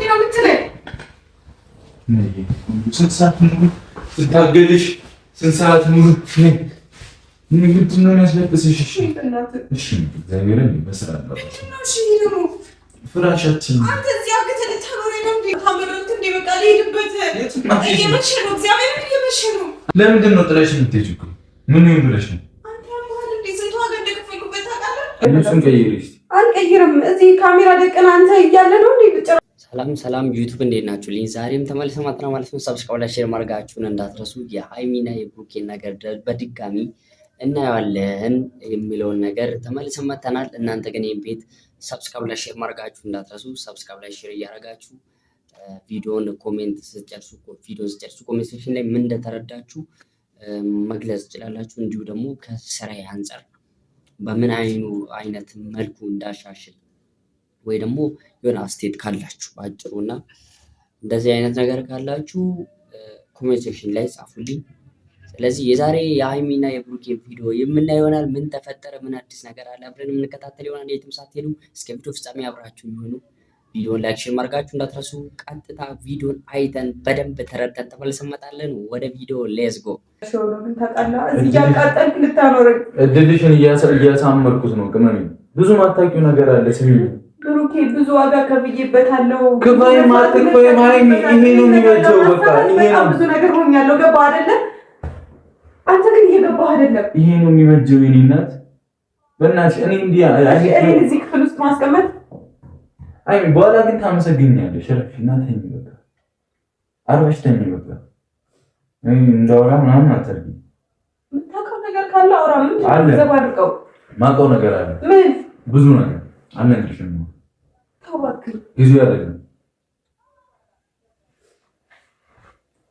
ነው የምትለኝ? ስንት ሰዓት ሙሉ ስታገልሽ ስንት ሰዓት ሙሉ ምንድን ነው የሚያስለቅስሽ? እሺ እግዚአብሔርን በስራ ፍራሻችን አንተ እዚህ አግተህ ልታኖረኝ ነው እንዴ? ካመረንክ እንዴ? በቃ ልሄድበት። እየመሸ ነው፣ እግዚአብሔርን እየመሸ ነው። ለምንድን ነው ጥለሽ የምትሄጂው? ምን ይሁን ብለሽ ነው? አንተ ያማል እንዴ? ስንት ዋጋ እንደከፈልኩበት ታውቃለህ? ልብሱን ቀይሪ እስኪ። አልቀይርም። እዚህ ካሜራ ደቅና አንተ እያለ ነው እንዴ? ሰላም ዩቲዩብ እንዴት ናችሁ? ዛሬም ተመልሰን መጥተናል ማለት ነው። ሰብስክራይብ ላይ ሼር ማድረጋችሁን እንዳትረሱ። የሃይሚና የብሩኬን ነገር በድጋሚ እናየዋለን የሚለውን ነገር ተመልሰን መጥተናል። እናንተ ግን ይሄን ቤት ሰብስክራይብ ላይ ሼር ማድረጋችሁ እንዳትረሱ። ሰብስክራይብ ላይ ሼር እያደረጋችሁ ቪዲዮን ስጨርሱ ኮሜንት ሴክሽን ላይ ምን እንደተረዳችሁ መግለጽ ትችላላችሁ። እንዲሁ ደግሞ ከስራዬ አንፃር በምን አይነት መልኩ እንዳሻሽል ወይ ደግሞ የሆነ አስተያየት ካላችሁ ባጭሩና እንደዚህ አይነት ነገር ካላችሁ ኮሜንት ሴክሽን ላይ ጻፉልኝ። ስለዚህ የዛሬ የሃይሚና የብሩኬ ቪዲዮ የምናየው ይሆናል። ምን ተፈጠረ፣ ምን አዲስ ነገር አለ አብረን የምንከታተል ይሆናል። የትም ሳትሄዱ እስከ ቪዲዮ ፍጻሜ አብራችሁ የሚሆኑ ቪዲዮን ላይክ ሼር ማድረጋችሁ እንዳትረሱ። ቀጥታ ቪዲዮን አይተን በደንብ ተረድተን ተመልሰን እንመጣለን። ወደ ቪዲዮ ሌትስ ጎ። እድልሽን እያሳመርኩት ነው። ቅመም ብዙ ማታውቂው ነገር አለ። ስሚ ብሩኬ ብዙ ዋጋ ከፍዬበታለሁ። ክፋይ ማጥፋይ ሃይሚ ይሄ ነው የሚበጀው። በቃ ይሄ ነው ብዙ ነገር ሆኛለሁ። ገባህ አይደለ? አንተ ግን እየገባህ አይደለም። ይሄ ነው የሚበጀው። የኔ እናት በእናትሽ እኔ እንዲያ እዚህ ክፍል ውስጥ ማስቀመጥ ሃይሚ በኋላ ግን ታመሰግኛለሽ። እረፊ እናተኝ በቃ አርፈሽ ተኝ በቃ እንዳወራ ምናምን አታርጊ። የምታውቀው ነገር ካለ አውራ። ምን ዘባርቀው ማውቀው ነገር አለ። ምን ብዙ ነገር አልነግርሽም ነው። ተባክል ጊዜው አይደለም።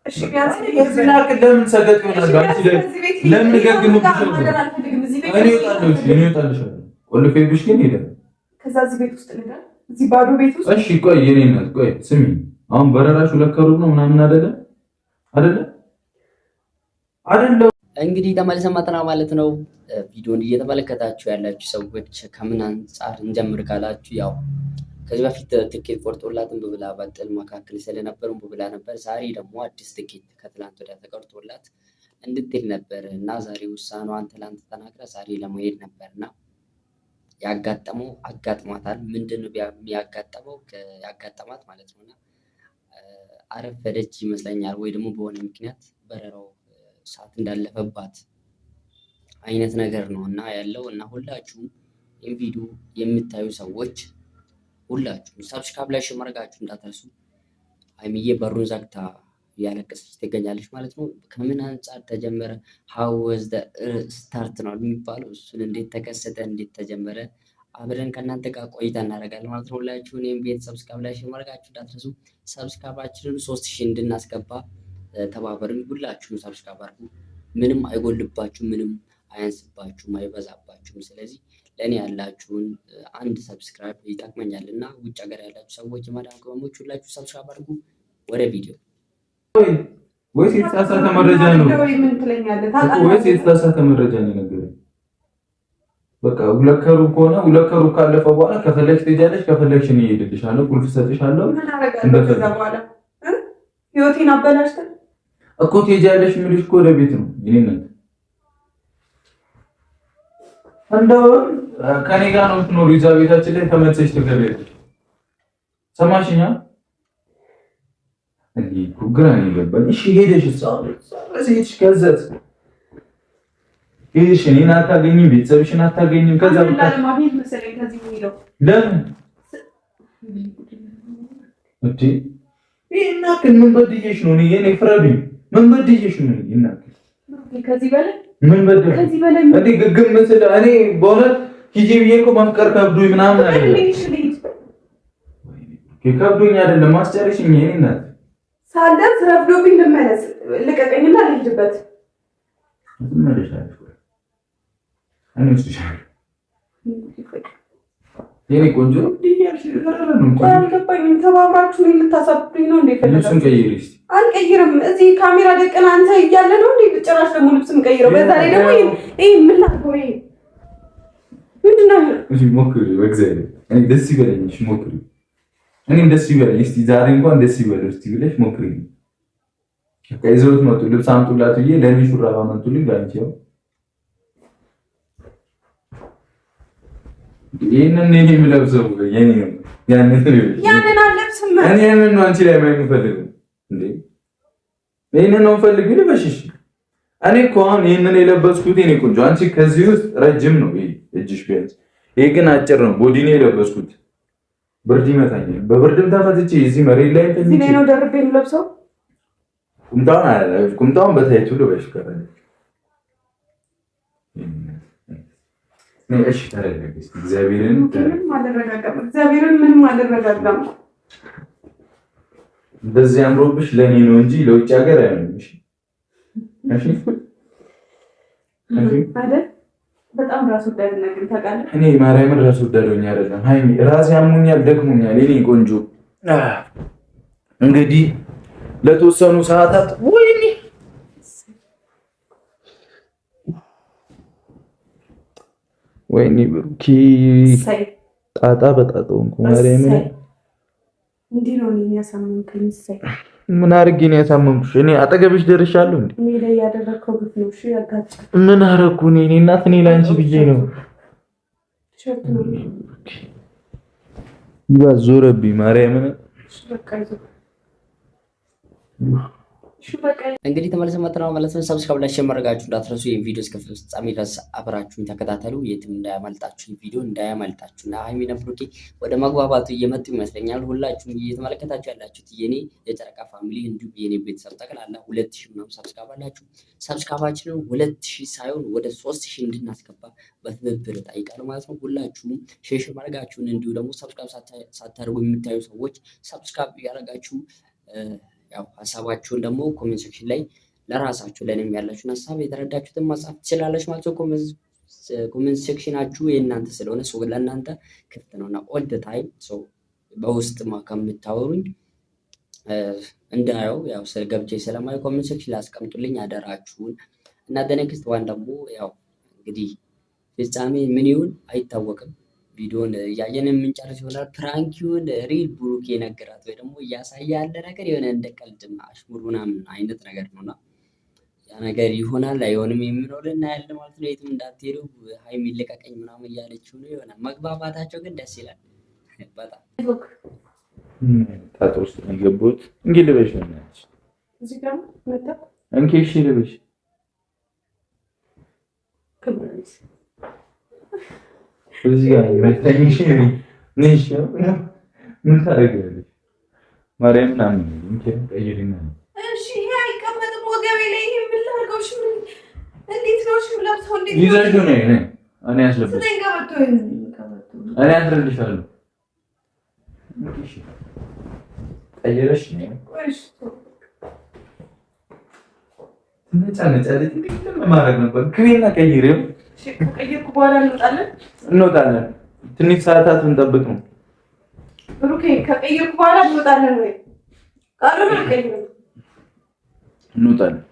እሺ ቢያንስ እዚህ ናርክ ለምን ሰገጥ ይሆናል? አንቺ ለምን ገግሙ ብቻው እኔ እወጣለሁ። ቆልፌብሽ ግን ሄደ። ከዛ እዚህ ቤት ውስጥ ልጋ እዚህ ባዶ ቤት ውስጥ እሺ ቆይ የኔ እናት ቆይ ስሚ። አሁን በረራሹ ለከሩ ነው ምናምን አይደለ? እንግዲህ ተመልሰን መጥተናል ማለት ነው። ቪዲዮን እየተመለከታችሁ ያላችሁ ሰዎች ከምን አንጻር እንጀምር ካላችሁ ያው ከዚህ በፊት ትኬት ቆርጦላት ብላ በጥል መካከል ስለነበር ብላ ነበር። ዛሬ ደግሞ አዲስ ትኬት ከትላንት ወዲያ ተቆርጦላት እንድትል ነበር እና ዛሬ ውሳኔዋን ትላንት ተናግራ ዛሬ ለመሄድ ነበርና ያጋጠመው አጋጥሟታል። ምንድነው ያጋጠማት ማለት ነውና አረፈደች ይመስለኛል ወይ ደግሞ በሆነ ምክንያት በረራው ሰዓት እንዳለፈባት አይነት ነገር ነው እና ያለው እና ሁላችሁም ይህን ቪዲዮ የምታዩ ሰዎች ሁላችሁም ሰብስክራይብ ላይ ሼር ማድረጋችሁ እንዳትረሱ። ሃይሚዬ በሩን ዘግታ እያለቀሰች ትገኛለች ማለት ነው። ከምን አንጻር ተጀመረ? how was the start ነው የሚባለው። እሱን እንዴት ተከሰተ፣ እንዴት ተጀመረ አብረን ከእናንተ ጋር ቆይታ እናደርጋለን ማለት ነው። ሁላችሁም ይህን ቤት ሰብስክራይብ ላይ ሼር ማድረጋችሁ እንዳትረሱ። ሰብስክራይባችንን 3000 እንድናስገባ ተባበርን። ሁላችሁም ሰብስክራይብ አድርጉ። ምንም አይጎልባችሁ፣ ምንም አያንስባችሁም፣ አይበዛባችሁም። ስለዚህ ለእኔ ያላችሁን አንድ ሰብስክራይብ ይጠቅመኛል እና ውጭ ሀገር ያላችሁ ሰዎች ማዳም ቅመሞች ሁላችሁ ሰብስክራይብ አድርጉ። ወደ ቪዲዮ ወይስ የተሳሳተ መረጃ ነው? ወይስ የተሳሳተ መረጃ ነው ነገረኝ። በቃ ሁለከሩ ከሆነ ሁለከሩ ካለፈ በኋላ ከፈለግሽ ትሄጃለሽ፣ ከፈለግሽ እኔ እሄድልሻለሁ፣ ቁልፍ እሰጥሻለሁ። ህይወቴን አበላሽተን እኮ ትሄጃለሽ የሚልሽ እኮ ወደ ቤት ነው። እኔነት እንደው ከኔ ጋር ነው የምትኖሪው። እዛ ቤታችን ላይ ተመልሰሽ ትገቢያለሽ። ሰማሽኛ? እንዴ ጉግራን ይገባል። እሺ ሄደሽ እዚህ ከዘት ሄደሽ እኔን አታገኝም፣ ቤተሰብሽን አታገኝም። ከዛ ለማግኘት መሰለኝ ከዚህ ሄደው ለምን እንዴ ይሄና ምን በድዬሽ ነው? እኔ ፍረዱኝ። ምን በድዬሽ ነው? ይሄና ከዚህ በላይ ምን በድዬሽ ከዚህ በላይ እንዴ ግግም መስለ እኔ በእውነት ሂጂ ብዬ እኮ ማፍቀር ከብዶኝ ምናምን አይደለም። ከብዶኝ አይደለም ማስጨረሽኝ። ይሄና ሳልደርስ ረፍዶብኝ ልመለስ። ልቀቀኝና ልሂድበት። ትመለሻለሽ ወይ? እኔ እሱሻለሁ የኔ ቆንጆ ዲያሽ ነው። አልገባኝም። ተባብራችሁ ልታሳብዱኝ ነው እንዴ? ልብሱን ቀይሪ እስቲ። አልቀይርም። እዚህ ካሜራ ደቅና አንተ እያለ ነው እንዴ? ጭራሽ ደግሞ ልብስም ቀይረው። በዛ ላይ ደግሞ ይሄ ምን ላድርገው? ይሄ ምንድን ነው? እሺ ሞክሪ፣ በእግዚአብሔር እኔ ደስ ይበለኝ። እሺ ሞክሪ። እኔ ደስ ይበለኝ እስቲ ዛሬ እንኳን ደስ ይበለኝ እስቲ ብለሽ ሞክሪ። ከይዘውት መጡ ልብስ አምጡላት ብዬ ለኔ ሹራብ አመጡልኝ ጋንቺው ይሄንን ነው የምለብሰው የኔ ነው ያንን አለብስም እኔ ምን ነው አንቺ ላይ የማይፈልገው እንዴ ይሄንን ነው ፈልጊ ልበሽሽ እኔ እኮ አሁን ይሄንን የለበስኩት እኔ ቆንጆ አንቺ ከዚህ ውስጥ ረጅም ነው ይሄ እጅሽ ቢያንስ ይሄ ግን አጭር ነው ቦዲ ነው የለበስኩት ብርድ ይመታኛል በብርድም ተፈትቼ እዚህ መሬት ላይ እዚህ ላይ ነው ደርቤ የምለብሰው ቁምጣውን በታይቱ ልበሽ ከረለ እሺ ተረጋጊ እስቲ እግዚአብሔርን ምንም አልረጋጋም እንደዚህ አምሮብሽ ለኔ ነው እንጂ ለውጭ ሀገር አይሆንም እሺ አይደል በጣም ራስ ወዳድ ነገር ታውቃለህ እኔ ማርያምን ራስ ወዳዶኛ አይደለም ሃይሚ ራስ ያሙኛል ደክሞኛል እኔ ቆንጆ እንግዲህ ለተወሰኑ ሰዓታት ወይኔ ብሩኪ ጣጣ በጣጣው እንኳን ማርያምን እንዴ ነው ያሳመንከኝ ሳይ ምን አድርጌ ነው ያሳመንኩሽ እኔ አጠገብሽ ደርሻለሁ እንዴ እኔ ላይ ያደረከው ግፍ ነው እሺ ያጋጭ ምን አደረኩ እኔ እናት እኔ ላንቺ ብዬ ነው ይባዞረብኝ ማርያምን እንግዲህ ተመልሰን መጥተናል ማለት ነው። ሰብስክራይብ ላይ ማድረጋችሁ እንዳትረሱ። ይሄን ቪዲዮ እስከ ፍጻሜ ድረስ አብራችሁን ተከታተሉ። የትም እንዳያመልጣችሁ ቪዲዮ እንዳያመልጣችሁና ሃይሚና ብሩኬ ወደ መግባባቱ እየመጡ ይመስለኛል። ሁላችሁም እየተመለከታችሁ ያላችሁት የኔ የጨረቃ ፋሚሊ እንዲሁም የኔ ቤተሰብ ጠቅላላ 2000 ምናምን ሰብስክራይብ አላችሁ። ሰብስክራይባችንን 2000 ሳይሆን ወደ 3000 እንድናስገባ በትብብር ጠይቃለሁ ማለት ነው። ሁላችሁም ሼር ማድረጋችሁን እንዲሁ ደግሞ ሰብስክራይብ ሳታደርጉ የምታዩ ሰዎች ሰብስክራይብ ያደርጋችሁ ያው ሀሳባችሁን ደግሞ ኮሜንት ሴክሽን ላይ ለራሳችሁ ለኔም ያላችሁን ሀሳብ የተረዳችሁትን ማጻፍ ትችላላችሁ ማለት ነው። ኮሜንት ሴክሽናችሁ የእናንተ ስለሆነ ሰው ለእናንተ ክፍት ነውና ኦል ዘ ታይም ሰው በውስጥ ከምታወሩኝ እንዳየው ያው ገብቼ ስለማይ ኮሜንት ሴክሽን ላይ አስቀምጡልኝ አደራችሁን እና ኔክስት ዋን ደግሞ ያው እንግዲህ ፍጻሜ ምን ይሁን አይታወቅም። ቪዲዮን ያየን የምንጨርስ ይሆናል። ፕራንኪውን ሪል ብሩኬ ነገራት ወይ ደግሞ እያሳየ ያለ ነገር የሆነ እንደ ቀልድና አሽሙር ምናምን አይነት ነገር ነውና ያ ነገር ይሆናል አይሆንም የሚኖርና ያለ ማለት ነው። የትም እንዳትሄዱ ሃይሚ ልቀቀኝ ምናምን እያለችው ነው የሆነ መግባባታቸው ግን ደስ ይላል በጣም ታጦስ የገቡት እንግዲህ ልበሽ ነው እዚህ ጋር መጣ እንኪ ልበሽ ከብረስ እዚህ ጋር መተኝሽ ነሽ ምን ታደርጊያለሽ? ማርያምን አምን እንዴ ቀይሪና እሺ አይቀመጥም ወገቤ ላይ ምን ላድርገው? እሺ እንዴት ነው እሺ ለብሰው እንዴት ይዘሽ ነው እኔ አስለብሽ እኔ አስረልሻለሁ እሺ ቀይረሽ ነው እሺ ነጫለች ምን ማድረግ ነበር ክሬና ቀይሬው ከቀየርኩ በኋላ እንወጣለን። ትንሽ ሰዓታት እንጠብቅ ነው ብሩኬ። ከቀየርኩ በኋላ እንወጣለን ወይ ቀርብ ቀይር እንወጣለን።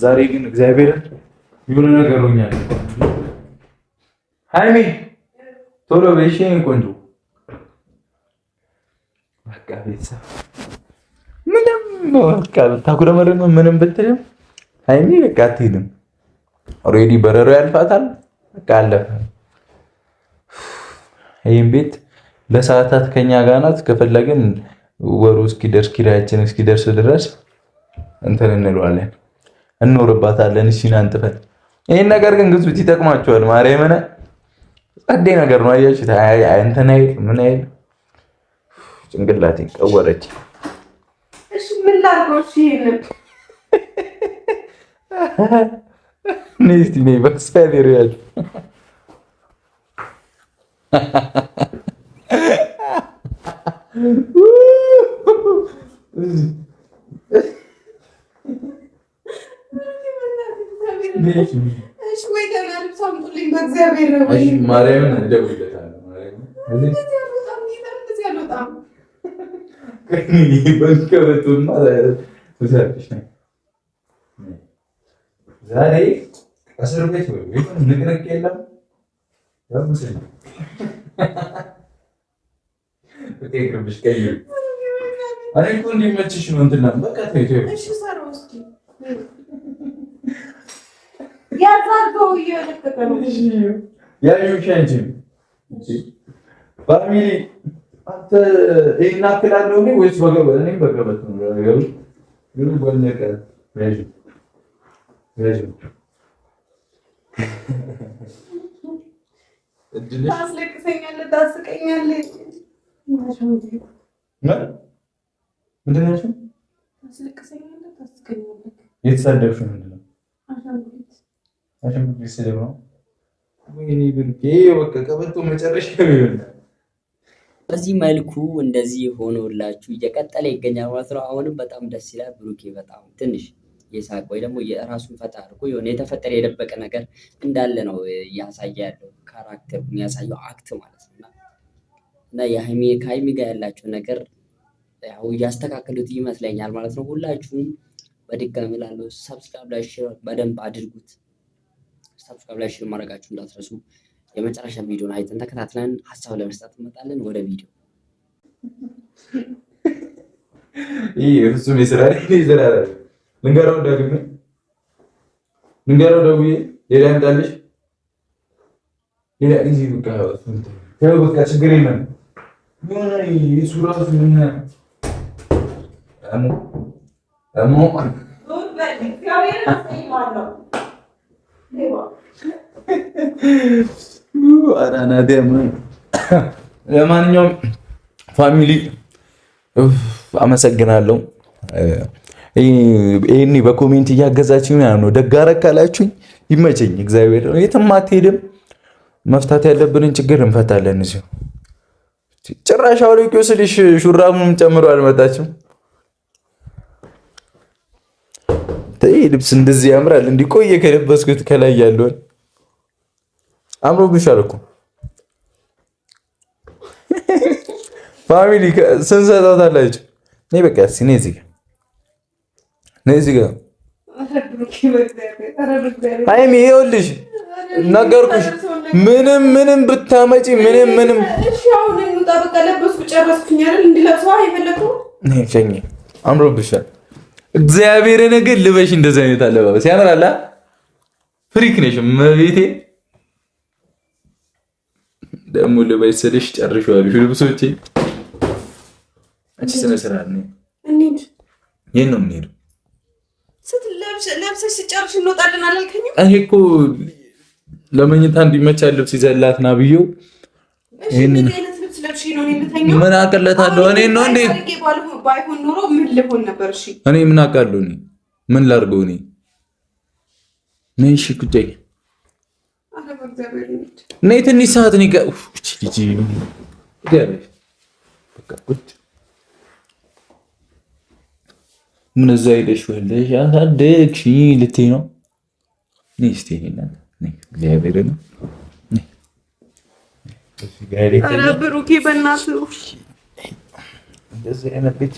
ዛሬ ግን እግዚአብሔር የሆነ ነገር ሆኛል። ሃይሚ ቶሎ በይሽ ቆንጆ በቃ ቤተሰብ ምንም በቃ ታኩረመረም ምንም ብትልም ሃይሚ በቃ አትሄድም። ኦሬዲ በረሮ ያልፋታል በቃ አለፈ። ይሄን ቤት ለሰዓታት ከኛ ጋር ናት። ከፈለግን ወሩ እስኪደርስ ኪራያችን እስኪደርስ ድረስ እንትን እንለዋለን እንኖርባታለን። እሺ እናንተፈን ይሄን ነገር ግን ግዙት ይጠቅማችኋል። ማርያምን ጸዴ ነገር ነው። አያችሁት? እንትን አይል ምን አይል ጭንቅላቴን ቀወረች። እሺ ምን ላድርገው? እሺ ይሄን ነስቲ ነይ በእግዚአብሔር ያጅ እሺ ወይ ደህና ልብስ አምጡልኝ በእግዚአብሔር ነው። እሺ ማርያምን እንደውልለታለሁ። ማርያምን ዛሬ እስር ቤት ወይ ንቅንቅ የለም። እቴክርብሽ ቀይር እኔ እኮ እንዲመችሽ ነው እንትና በቃ ተይቶ እሺ ሰራው እስኪ ያዛርገው እየለቀቀ ነው ያዩሽ አንቺ ፋሚሊ አንተ ይናክላለሁ ነው ወይስ በገበት እኔ በገበት ነው ያው ግን ወለቀ ያዩ ያዩ እድልሽ ታስለቅሰኛለህ ታስቀኛለህ ምንድን ነው? ታስለቅሰኛለህ ታስቀኛለህ የተሳደብሽው ምንድን ነው? አሸንጉሊት ስድብ ነው። ወይኔ ብሩኬ በቃ ቀበቶ መጨረሻ ይሆናል። በዚህ መልኩ እንደዚህ ሆኖላችሁ እየቀጠለ ይገኛል ማለት ነው። አሁንም በጣም ደስ ይላል። ብሩኬ በጣም ትንሽ የሳቅ ወይ ደግሞ የራሱን ፈታ አድርጎ የሆነ የተፈጠረ የደበቀ ነገር እንዳለ ነው እያሳየ ያለው ካራክተር የሚያሳየው አክት ማለት ነው። እና ከሀይሚ ጋር ያላቸው ነገር ያው እያስተካከሉት ይመስለኛል ማለት ነው። ሁላችሁም በድጋሚ ላለው ሰብስክራይብ ላይ ሼር በደንብ አድርጉት። ሰብስክራይብ ላይ ሼር ማድረጋችሁ እንዳትረሱ። የመጨረሻ ቪዲዮን አይተን ተከታትለን ሀሳብ ለመስጠት እንመጣለን። ወደ ቪዲዮ ይሄ ፍጹም ይሰራል። ልንገረው ደግሜ ልንገረው ደውዬ ሌላ ያምጣልሽ ሌላ እዚህ በቃ ችግር የለም። የሆነ የእሱ ራሱ ምን ለማንኛውም ፋሚሊ አመሰግናለሁ። ይሄኔ በኮሜንት እያገዛችሁኝ ነው። ደግ አደረክ ካላችሁኝ ይመቸኝ። እግዚአብሔር የትም አትሄድም። መፍታት ያለብንን ችግር እንፈታለን። እዚሁ ጭራሽ አውሪው ስልሽ ሹራቡንም ጨምሮ አልመጣችም። ተይ ልብስ እንደዚህ ያምራል። እንዲቆየ ከለበስኩት ከላይ ያለውን አምሮብሻል እኮ ፋሚሊ ስንሰጣታላችሁ። ነይ በቃ እስኪ ነይ እዚህ ጋር ሃይሚ ይኸውልሽ ነገርኩሽ። ምንም ብታመጪ ምንም እሺ አሁን እንጣበቃ ለበስኩ ጨረስኩኝ አይደል? እንዲለብሰው አይፈለኩም። ነይ ሸኝ አምሮብሻል። እግዚአብሔርን ግን ልበሽ እንደዚህ አይነት አለባበስ ያምራል። ፍሪክ ነሽ መቤቴ። ደግሞ ልበሽ ስልሽ ጨርሻለሁ ልብሶቼ። አንቺ ስነ ስርዓት ነኝ። እንዴ ይሄን ነው የምንሄደው። ለብሰሽ ስጨርሽ እንወጣለን አላልከኝም? እኔ እኮ ለመኝታ እንዲመቻል ልብስ ይዘላት ና ብዬው ይሄንን ልብስ ለብሽ ነው የምተኛው። ምን አቀለታለሁ እኔ ነው እንዴ? ባይሆን ኖሮ ምን ልሆን ነበር? እሺ እኔ ምን አውቃለሁ? እኔ ምን ላድርገው? እኔ ነይ እሺ ቁጭ አረ በእግዚአብሔር ነይ ትንሽ ሰዓት ነው እቺ በቃ ቁጭ ምን እዛ ሄደሽ ወልደሽ አሳደግሽኝ ልትይ ነው? ነይ እስኪ ነይ እግዚአብሔር ነው ኧረ ብሩኬ በእናትህ እንደዚህ አይነት ቤት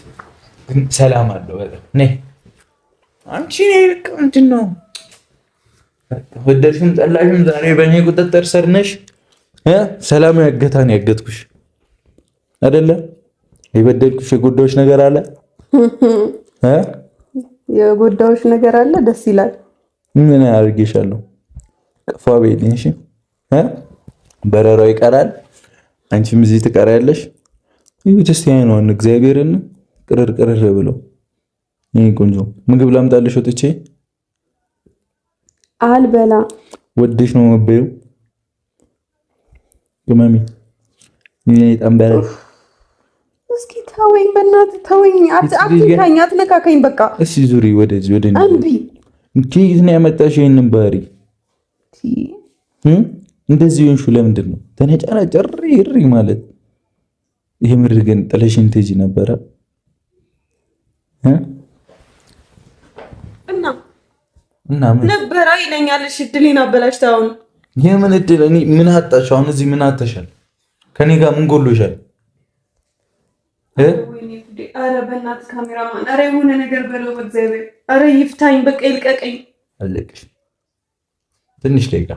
ግን ሰላም አለው በጣም። ነይ አንቺ ነይ በቃ ምንድን ነው ወደድሽም ጠላሽም ዛሬ በእኔ ቁጥጥር ስር ነሽ። ሰላም ያገታን ያገትኩሽ አይደለ? የበደልኩሽ የጎዳዎች ነገር አለ የጎዳዎች ነገር አለ። ደስ ይላል። ምን አድርጌሻለሁ? ቀፋ በይልኝ እሺ። በረራው ይቀራል፣ አንቺም እዚህ ትቀሪያለሽ። ይሁት እስቲ አይኗን እግዚአብሔርን ቅርር ብሎ ይሄ ቆንጆ ምግብ ላምጣልሽ ወጥቼ አልበላ ወድሽ ነው መበዩ ግማሚ ይሄ ጠንበረ እስኪ ተወኝ፣ በእናትህ ተወኝ። አትንካኝ፣ አትነካከኝ። በቃ እሺ ዙሪ ወደዚህ ወደ እኔ አንቢ እንኪ ነው ያመጣሽ ይሄንን ባህሪ እንደዚህ ሆንሹ ለምንድን ነው ተነጫናጭ ሪ ማለት? ይሄ ምድር ግን ጥለሽኝ ትሄጂ ነበረ እና ምን ነበረ ይለኛል። እሺ እድሌን አበላሽተህ አሁን የምን እድል? እኔ ምን አጣሽ? አሁን እዚህ ምን አተሻል? ከኔ ጋር ምን ጎሎሻል? ኧረ በእናትህ ካሜራማን፣ ኧረ የሆነ ነገር በለው በእግዚአብሔር። ኧረ ይፍታኝ፣ በቃ ይልቀቀኝ። አለቅሽ። ትንሽ ደቂቃ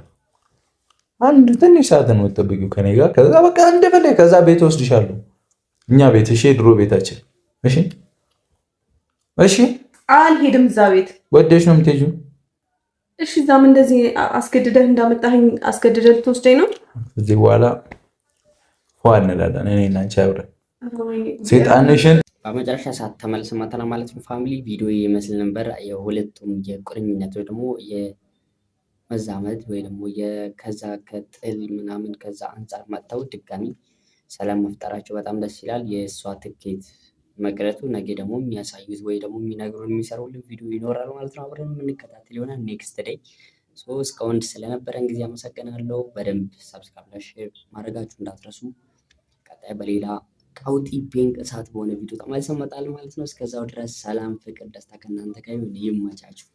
አንድ ትንሽ ሰዓት ነው የምትጠብቂው ከኔ ጋር። ከዛ በቃ እንደፈለግሽ ከዛ ቤት ወስድሻለሁ። እኛ ቤት እሺ፣ ድሮ ቤታችን እሺ፣ እሺ። አልሄድም እዛ ቤት። ወደሽ ነው የምትሄጂው? እሺ፣ እዛም እንደዚህ አስገድደህ እንዳመጣኸኝ አስገድደህ ልትወስደኝ ነው? እዚህ በኋላ ፏ እንላለን እኔ እና አንቺ አብረን ሴጣንሽን። በመጨረሻ ሰዓት ተመልሰን መተናል ማለት ነው። ፋሚሊ ቪዲዮ ይመስል ነበር። የሁለቱም የቁርኝነት ወይ ደግሞ የመዛመድ ወይ ደግሞ ከዛ ከጥል ምናምን ከዛ አንጻር መጥተው ድጋሚ ሰላም መፍጠራቸው በጣም ደስ ይላል። የእሷ ትኬት መቅረቱ ነገ ደግሞ የሚያሳዩት ወይ ደግሞ የሚነግሩን የሚሰሩልን ቪዲዮ ይኖራል ማለት ነው። አብረን የምንከታተል ይሆናል ኔክስት ዴይ። እስካሁን ስለነበረን ጊዜ አመሰግናለሁ። በደንብ ሰብስክራይብ፣ ሼር ማድረጋችሁ እንዳትረሱ። ቀጣይ በሌላ ቀውጢ ፔንቅ እሳት በሆነ ቪዲዮ ተመልሰን እንመጣለን ማለት ነው። እስከዛው ድረስ ሰላም፣ ፍቅር፣ ደስታ ከእናንተ ጋር ይሁን። ይመቻችሁ።